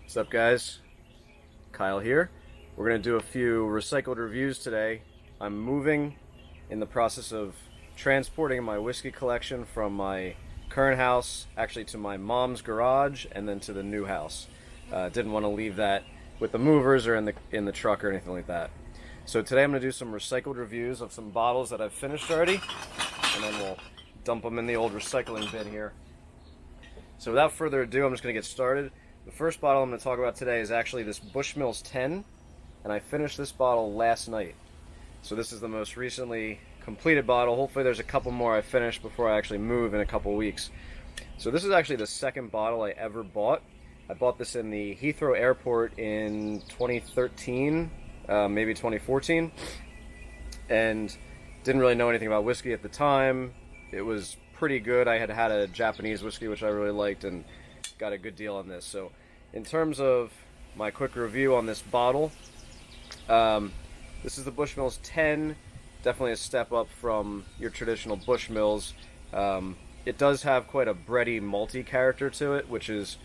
What's up, guys? Kyle here. We're going to do a few recycled reviews today. I'm moving, in the process of transporting my whiskey collection from my current house actually to my mom's garage and then to the new house. Didn't want to leave that with the movers or in the truck or anything like that. So today I'm going to do some recycled reviews of some bottles that I've finished already, and then we'll dump them in the old recycling bin here. So without further ado, I'm just going to get started. The first bottle I'm going to talk about today is actually this Bushmills 10, and I finished this bottle last night. So this is the most recently completed bottle. Hopefully there's a couple more I finish before I actually move in a couple weeks. So this is actually the second bottle I ever bought. I bought this in the Heathrow Airport in 2013, maybe 2014, and didn't really know anything about whiskey at the time. It was pretty good. I had had a Japanese whiskey which I really liked and got a good deal on this. So in terms of my quick review on this bottle, this is the Bushmills 10, definitely a step up from your traditional Bushmills. It does have quite a bready, malty character to it, which is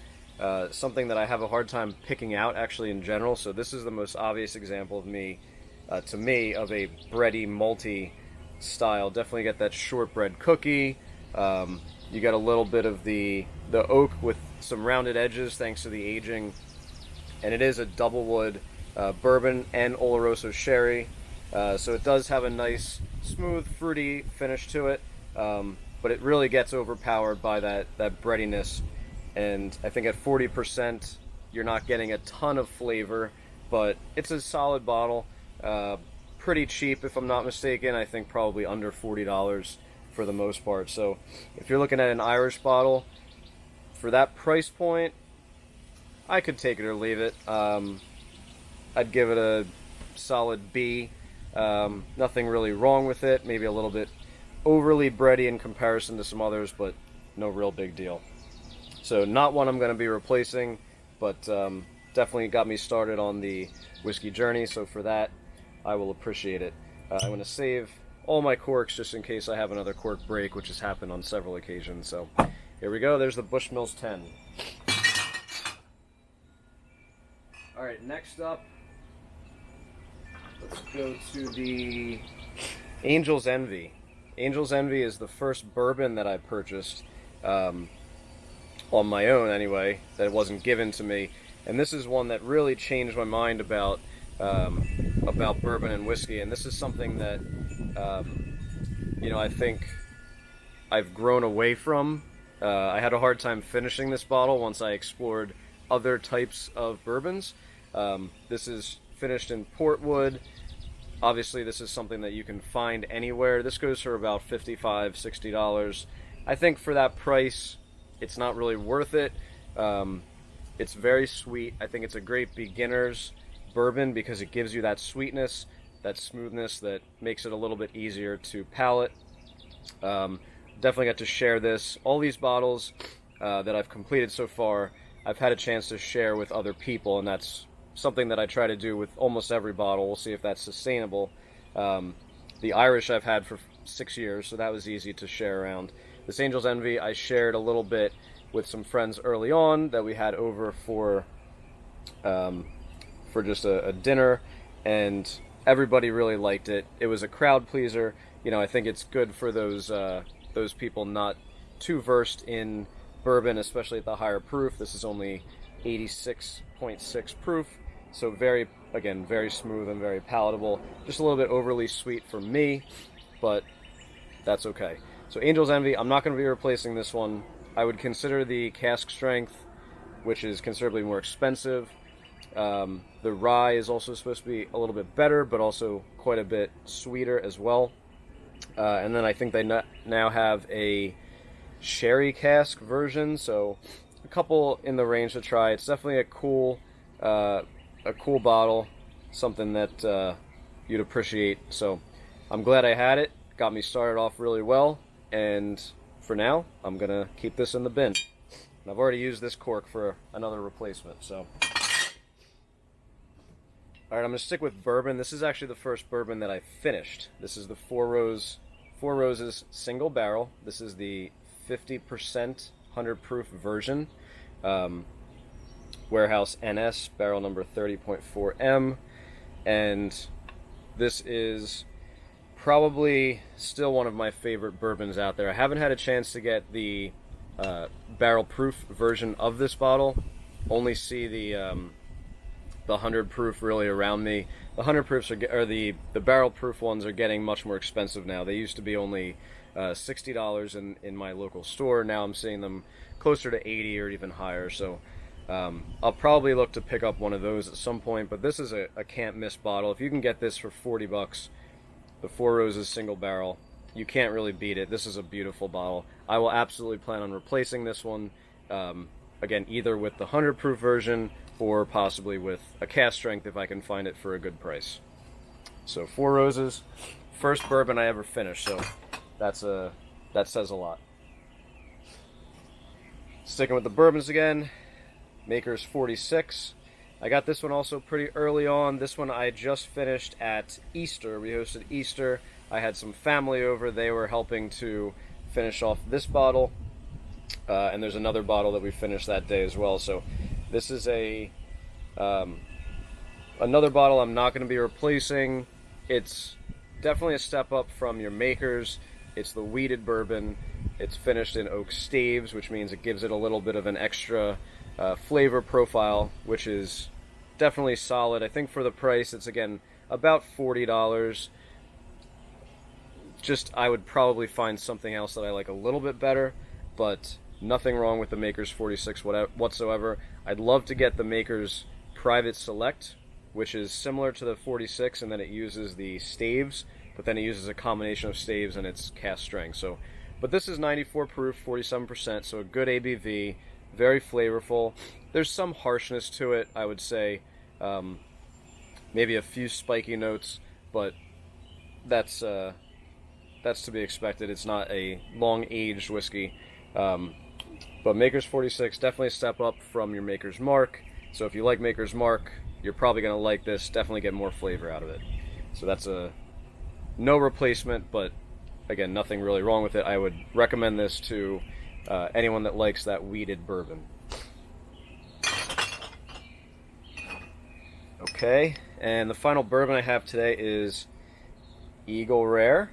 something that I have a hard time picking out actually in general. So this is the most obvious example of to me, of a bready, malty style. Definitely get that shortbread cookie. You get a little bit of the oak with some rounded edges thanks to the aging, and it is a double wood bourbon and Oloroso sherry, so it does have a nice smooth fruity finish to it, but it really gets overpowered by that breadiness. And I think at 40% you're not getting a ton of flavor, but it's a solid bottle, pretty cheap if I'm not mistaken. I think probably under $40 for the most part. So if you're looking at an Irish bottle for that price point, I could take it or leave it. I'd give it a solid B. Nothing really wrong with it. Maybe a little bit overly bready in comparison to some others, but no real big deal. So not one I'm going to be replacing, but definitely got me started on the whiskey journey. So for that, I will appreciate it. I'm going to save all my corks just in case I have another cork break, which has happened on several occasions. So here we go. There's the Bushmills 10. All right, next up, let's go to the Angel's Envy. Angel's Envy is the first bourbon that I purchased on my own anyway, that it wasn't given to me. And this is one that really changed my mind about bourbon and whiskey. And this is something that I think I've grown away from. I had a hard time finishing this bottle once I explored other types of bourbons. This is finished in Portwood. Obviously this is something that you can find anywhere. This goes for about $55, $60. I think for that price it's not really worth it. It's very sweet. I think it's a great beginner's bourbon because it gives you that sweetness, that smoothness that makes it a little bit easier to palate. Definitely got to share this. All these bottles that I've completed so far, I've had a chance to share with other people, and that's something that I try to do with almost every bottle. We'll see if that's sustainable. The Irish I've had for 6 years, so that was easy to share around. This Angel's Envy I shared a little bit with some friends early on that we had over for just a dinner, and everybody really liked it. It was a crowd pleaser. I think it's good for those people not too versed in bourbon, especially at the higher proof. This is only 86.6 proof, so very smooth and very palatable. Just a little bit overly sweet for me, but that's okay. So Angel's Envy, I'm not going to be replacing this one. I would consider the cask strength, which is considerably more expensive. The rye is also supposed to be a little bit better, but also quite a bit sweeter as well. And then I think they now have a sherry cask version, so a couple in the range to try. It's definitely a cool bottle, something that you'd appreciate. So I'm glad I had it. Got me started off really well, and for now I'm gonna keep this in the bin. And I've already used this cork for another replacement. So alright, I'm going to stick with bourbon. This is actually the first bourbon that I finished. This is the Four Roses single barrel. This is the 50% 100 proof version. Warehouse NS, barrel number 30.4M, and this is probably still one of my favorite bourbons out there. I haven't had a chance to get the barrel proof version of this bottle. Only see the 100 proof really around me. The 100 proofs or the barrel proof ones are getting much more expensive now. They used to be only $60 in my local store. Now I'm seeing them closer to 80 or even higher. So I'll probably look to pick up one of those at some point. But this is a can't miss bottle. If you can get this for 40 bucks, the Four Roses single barrel, you can't really beat it. This is a beautiful bottle. I will absolutely plan on replacing this one. Again, either with the 100 proof version or possibly with a cask strength if I can find it for a good price. So Four Roses, first bourbon I ever finished, so that says a lot. Sticking with the bourbons again, Maker's 46. I got this one also pretty early on. This one I just finished at Easter. We hosted Easter. I had some family over. They were helping to finish off this bottle. And there's another bottle that we finished that day as well. So this is another bottle I'm not going to be replacing. It's definitely a step up from your Makers. It's the wheated bourbon. It's finished in oak staves, which means it gives it a little bit of an extra flavor profile, which is definitely solid. I think for the price, it's again about $40. I would probably find something else that I like a little bit better, but nothing wrong with the Maker's 46 whatsoever. I'd love to get the Maker's Private Select, which is similar to the 46, and then it uses the staves, but then it uses a combination of staves and its cask strength. So, but this is 94 proof, 47%, so a good ABV, very flavorful. There's some harshness to it, I would say. Maybe a few spiky notes, but that's to be expected. It's not a long-aged whiskey. But Maker's 46, definitely a step up from your Maker's Mark. So if you like Maker's Mark, you're probably going to like this. Definitely get more flavor out of it. So that's no replacement, but again, nothing really wrong with it. I would recommend this to anyone that likes that wheated bourbon. Okay, and the final bourbon I have today is Eagle Rare.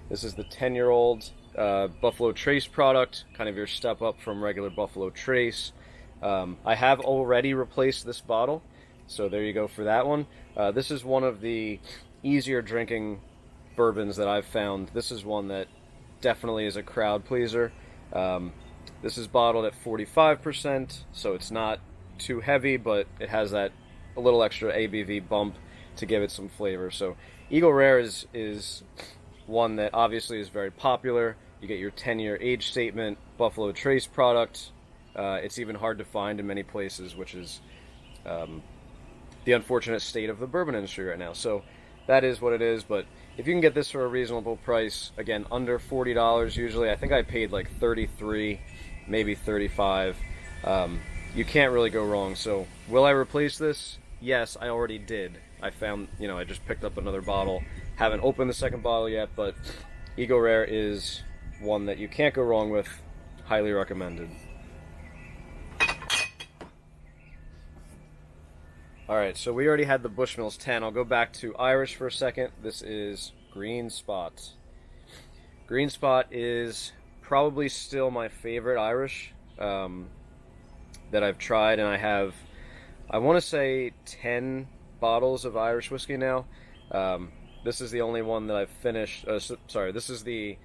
This is the 10-year-old Buffalo Trace product, kind of your step up from regular Buffalo Trace. I have already replaced this bottle, so there you go for that one. This is one of the easier drinking bourbons that I've found. This is one that definitely is a crowd pleaser. This is bottled at 45%, so it's not too heavy, but it has that a little extra ABV bump to give it some flavor. So Eagle Rare is one that obviously is very popular. You get your 10-year age statement, Buffalo Trace product. It's even hard to find in many places, which is the unfortunate state of the bourbon industry right now. So that is what it is, but if you can get this for a reasonable price, again, under $40 usually, I think I paid like $33, maybe $35. You can't really go wrong. So will I replace this? Yes, I already did. I found, I just picked up another bottle. Haven't opened the second bottle yet, but Eagle Rare is one that you can't go wrong with. Highly recommended. Alright, so we already had the Bushmills 10. I'll go back to Irish for a second. This is Green Spot. Green Spot is probably still my favorite Irish that I've tried, and I have, I want to say, 10 bottles of Irish whiskey now. This is the only one that I've finished. This is the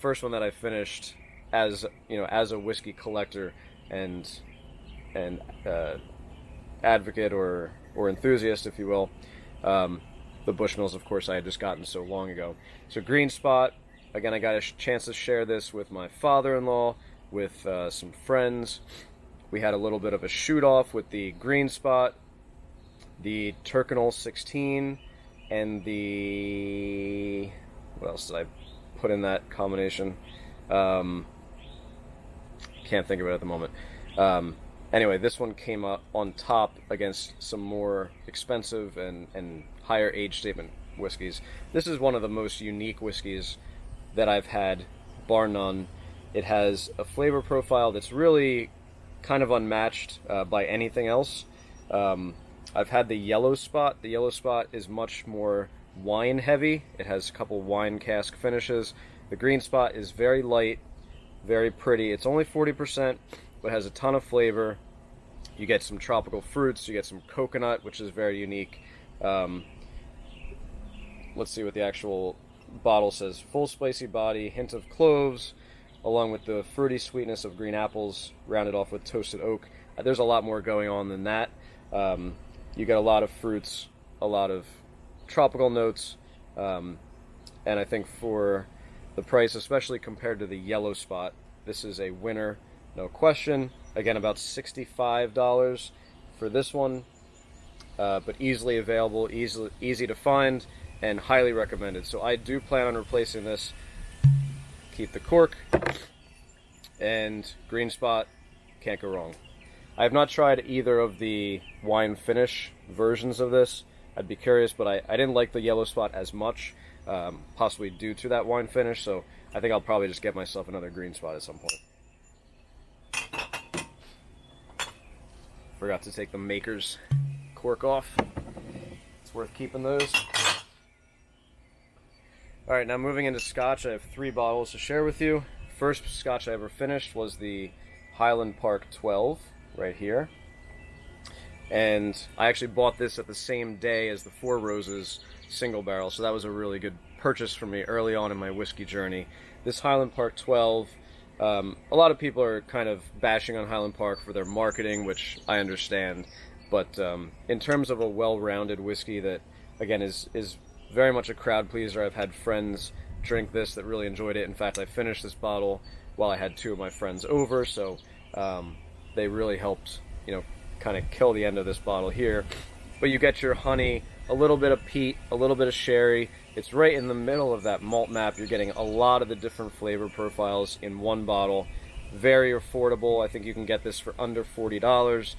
first one that I finished as a whiskey collector and advocate or enthusiast, if you will. The Bushmills, of course, I had just gotten so long ago. So Green Spot, again, I got a chance to share this with my father-in-law, with some friends. We had a little bit of a shoot-off with the Green Spot, the Turkinol 16, and the... what else did I put in that combination? Can't think of it at the moment. Anyway, this one came up on top against some more expensive and higher age statement whiskeys. This is one of the most unique whiskeys that I've had, bar none. It has a flavor profile that's really kind of unmatched by anything else. I've had the yellow spot. The yellow spot is much more wine heavy. It has a couple wine cask finishes. The green spot is very light, very pretty. It's only 40%, but has a ton of flavor. You get some tropical fruits, you get some coconut, which is very unique. Let's see what the actual bottle says. Full spicy body, hint of cloves, along with the fruity sweetness of green apples, rounded off with toasted oak. There's a lot more going on than that. You get a lot of fruits, a lot of tropical notes, and I think for the price, especially compared to the yellow spot, this is a winner, no question. Again, about $65 for this one, but easily available, easy to find, and highly recommended. So I do plan on replacing this. Keep the cork, and green spot, can't go wrong. I have not tried either of the wine finish versions of this. I'd be curious, but I didn't like the yellow spot as much, possibly due to that wine finish, so I think I'll probably just get myself another green spot at some point. Forgot to take the maker's cork off. It's worth keeping those. Alright, now moving into Scotch, I have 3 bottles to share with you. First Scotch I ever finished was the Highland Park 12, right here. And I actually bought this at the same day as the Four Roses single barrel, so that was a really good purchase for me early on in my whiskey journey. This Highland Park 12, a lot of people are kind of bashing on Highland Park for their marketing, which I understand, but in terms of a well-rounded whiskey that, again, is very much a crowd pleaser. I've had friends drink this that really enjoyed it. In fact, I finished this bottle while I had 2 of my friends over, so they really helped, kind of kill the end of this bottle here. But you get your honey, a little bit of peat, a little bit of sherry. It's right in the middle of that malt map. You're getting a lot of the different flavor profiles in one bottle. Very affordable. I think you can get this for under $40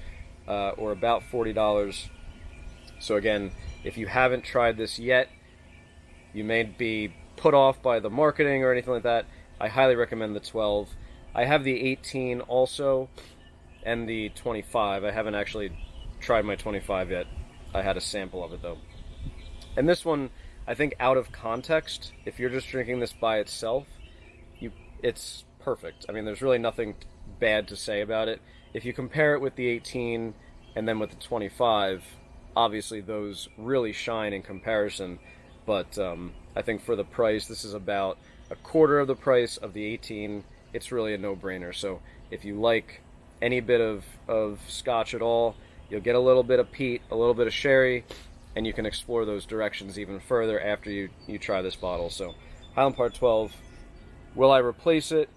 or about $40. So again, if you haven't tried this yet, you may be put off by the marketing or anything like that. I highly recommend the 12. I have the 18 also, and the 25. I haven't actually tried my 25 yet. I had a sample of it though. And this one, I think out of context, if you're just drinking this by itself, it's perfect. I mean, there's really nothing bad to say about it. If you compare it with the 18 and then with the 25, obviously those really shine in comparison. But I think for the price, this is about a quarter of the price of the 18. It's really a no-brainer. So if you like any bit of Scotch at all, you'll get a little bit of peat, a little bit of sherry, and you can explore those directions even further after you try this bottle. So Highland Park 12, will I replace it?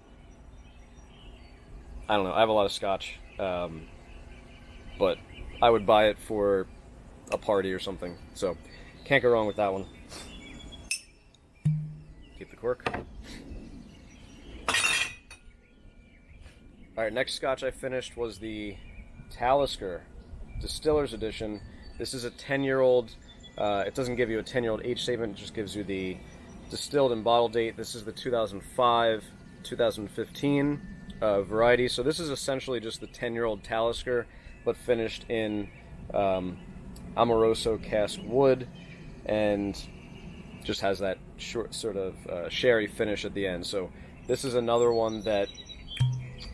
I don't know. I have a lot of Scotch, but I would buy it for a party or something. So can't go wrong with that one. Keep the cork. Alright, next Scotch I finished was the Talisker Distiller's Edition. This is a 10-year-old. It doesn't give you a 10-year-old age statement, it just gives you the distilled and bottle date. This is the 2005-2015 variety. So this is essentially just the 10-year-old Talisker, but finished in Amoroso cask wood, and just has that short sort of sherry finish at the end. So this is another one that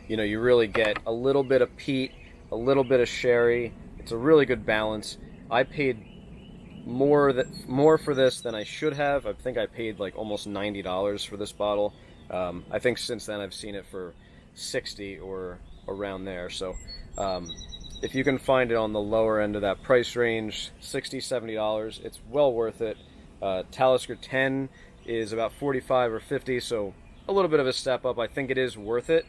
you really get a little bit of peat, a little bit of sherry. It's a really good balance. I paid more for this than I should have. I think I paid like almost $90 for this bottle. I think since then I've seen it for $60 or around there. So if you can find it on the lower end of that price range, $60, $70, it's well worth it. Talisker 10 is about $45 or $50, so a little bit of a step up. I think it is worth it.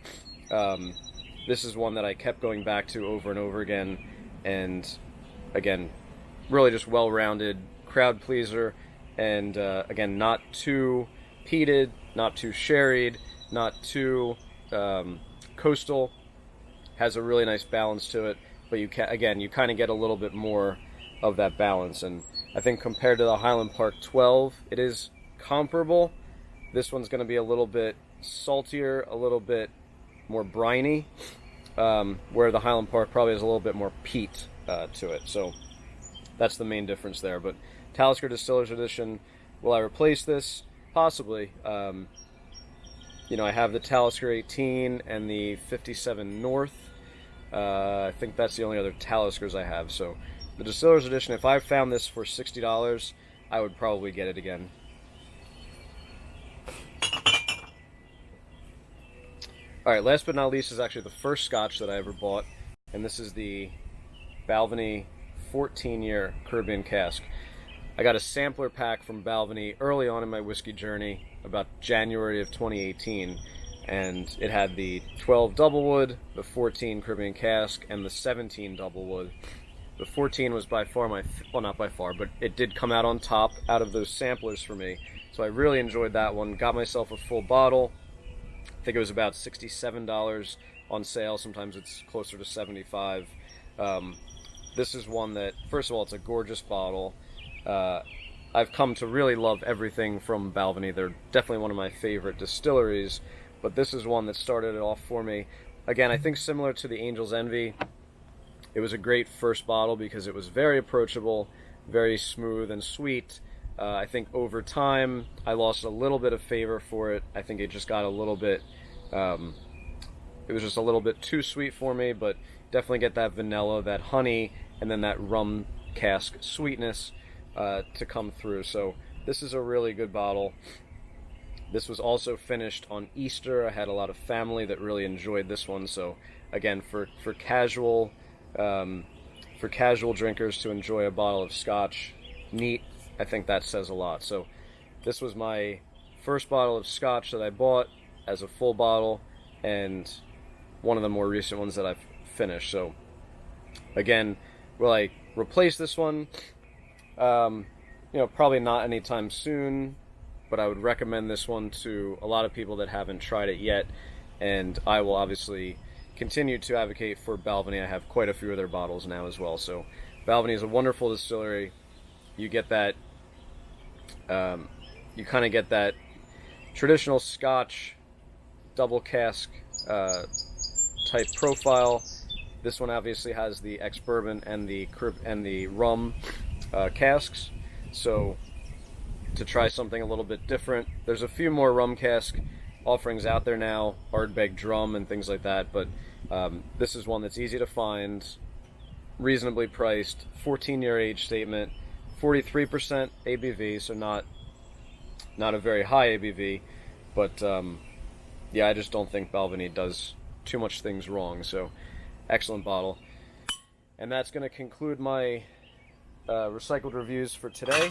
This is one that I kept going back to over and over again, and again, really just well-rounded, crowd pleaser, and again, not too peated, not too sherried, not too coastal. Has a really nice balance to it, but you kind of get a little bit more of that balance. And I think compared to the Highland Park 12, it is comparable. This one's going to be a little bit saltier, a little bit more briny. where the Highland Park probably has a little bit more peat to it. So that's the main difference there. But Talisker Distiller's Edition, will I replace this? Possibly. You know, I have the Talisker 18 and the 57 North. I think that's the only other Taliskers I have. So the Distiller's Edition, if I found this for $60, I would probably get it again. Alright, last but not least is actually the first Scotch that I ever bought, and this is the Balvenie 14-year Caribbean cask. I got a sampler pack from Balvenie early on in my whiskey journey, about January of 2018, and it had the 12 Doublewood, the 14 Caribbean cask, and the 17 Doublewood. The 14 was by far my, well, not by far, but it did come out on top out of those samplers for me, so I really enjoyed that one. Got myself a full bottle. I think it was about $67 on sale. Sometimes it's closer to $75. This is one that, first of all, it's a gorgeous bottle. I've come to really love everything from Balvenie. They're definitely one of my favorite distilleries, but this is one that started it off for me. Again, I think similar to the Angel's Envy, it was a great first bottle because it was very approachable, very smooth and sweet. I think over time, I lost a little bit of favor for it. I think it just got a little bit, it was just a little bit too sweet for me, but definitely get that vanilla, that honey, and then that rum cask sweetness to come through. So this is a really good bottle. This was also finished on Easter. I had a lot of family that really enjoyed this one. So again, for casual drinkers to enjoy a bottle of Scotch neat, I think that says a lot. So this was my first bottle of Scotch that I bought as a full bottle, and one of the more recent ones that I've finished. So again, will I replace this one? You know, probably not anytime soon, but I would recommend this one to a lot of people that haven't tried it yet, and I will obviously continue to advocate for Balvenie. I have quite a few of their bottles now as well. So Balvenie is a wonderful distillery. You get that, you kind of get that traditional Scotch double cask type profile. This one obviously has the ex-bourbon and the rum casks. So to try something a little bit different, there's a few more rum cask offerings out there now, Ardbeg Drum and things like that, but this is one that's easy to find, reasonably priced, 14-year age statement, 43% ABV, so not a very high ABV, but yeah, I just don't think Balvenie does too much things wrong. So excellent bottle. And that's going to conclude my recycled reviews for today.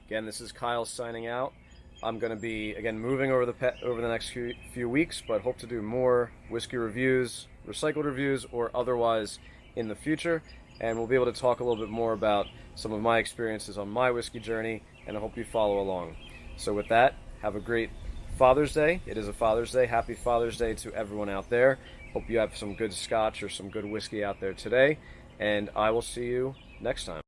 Again, this is Kyle signing out. I'm going to be, again, moving over the next few weeks, but hope to do more whiskey reviews, recycled reviews, or otherwise in the future. And we'll be able to talk a little bit more about some of my experiences on my whiskey journey, and I hope you follow along. So with that, have a great Father's Day. It is a Father's Day. Happy Father's Day to everyone out there. Hope you have some good Scotch or some good whiskey out there today, and I will see you next time.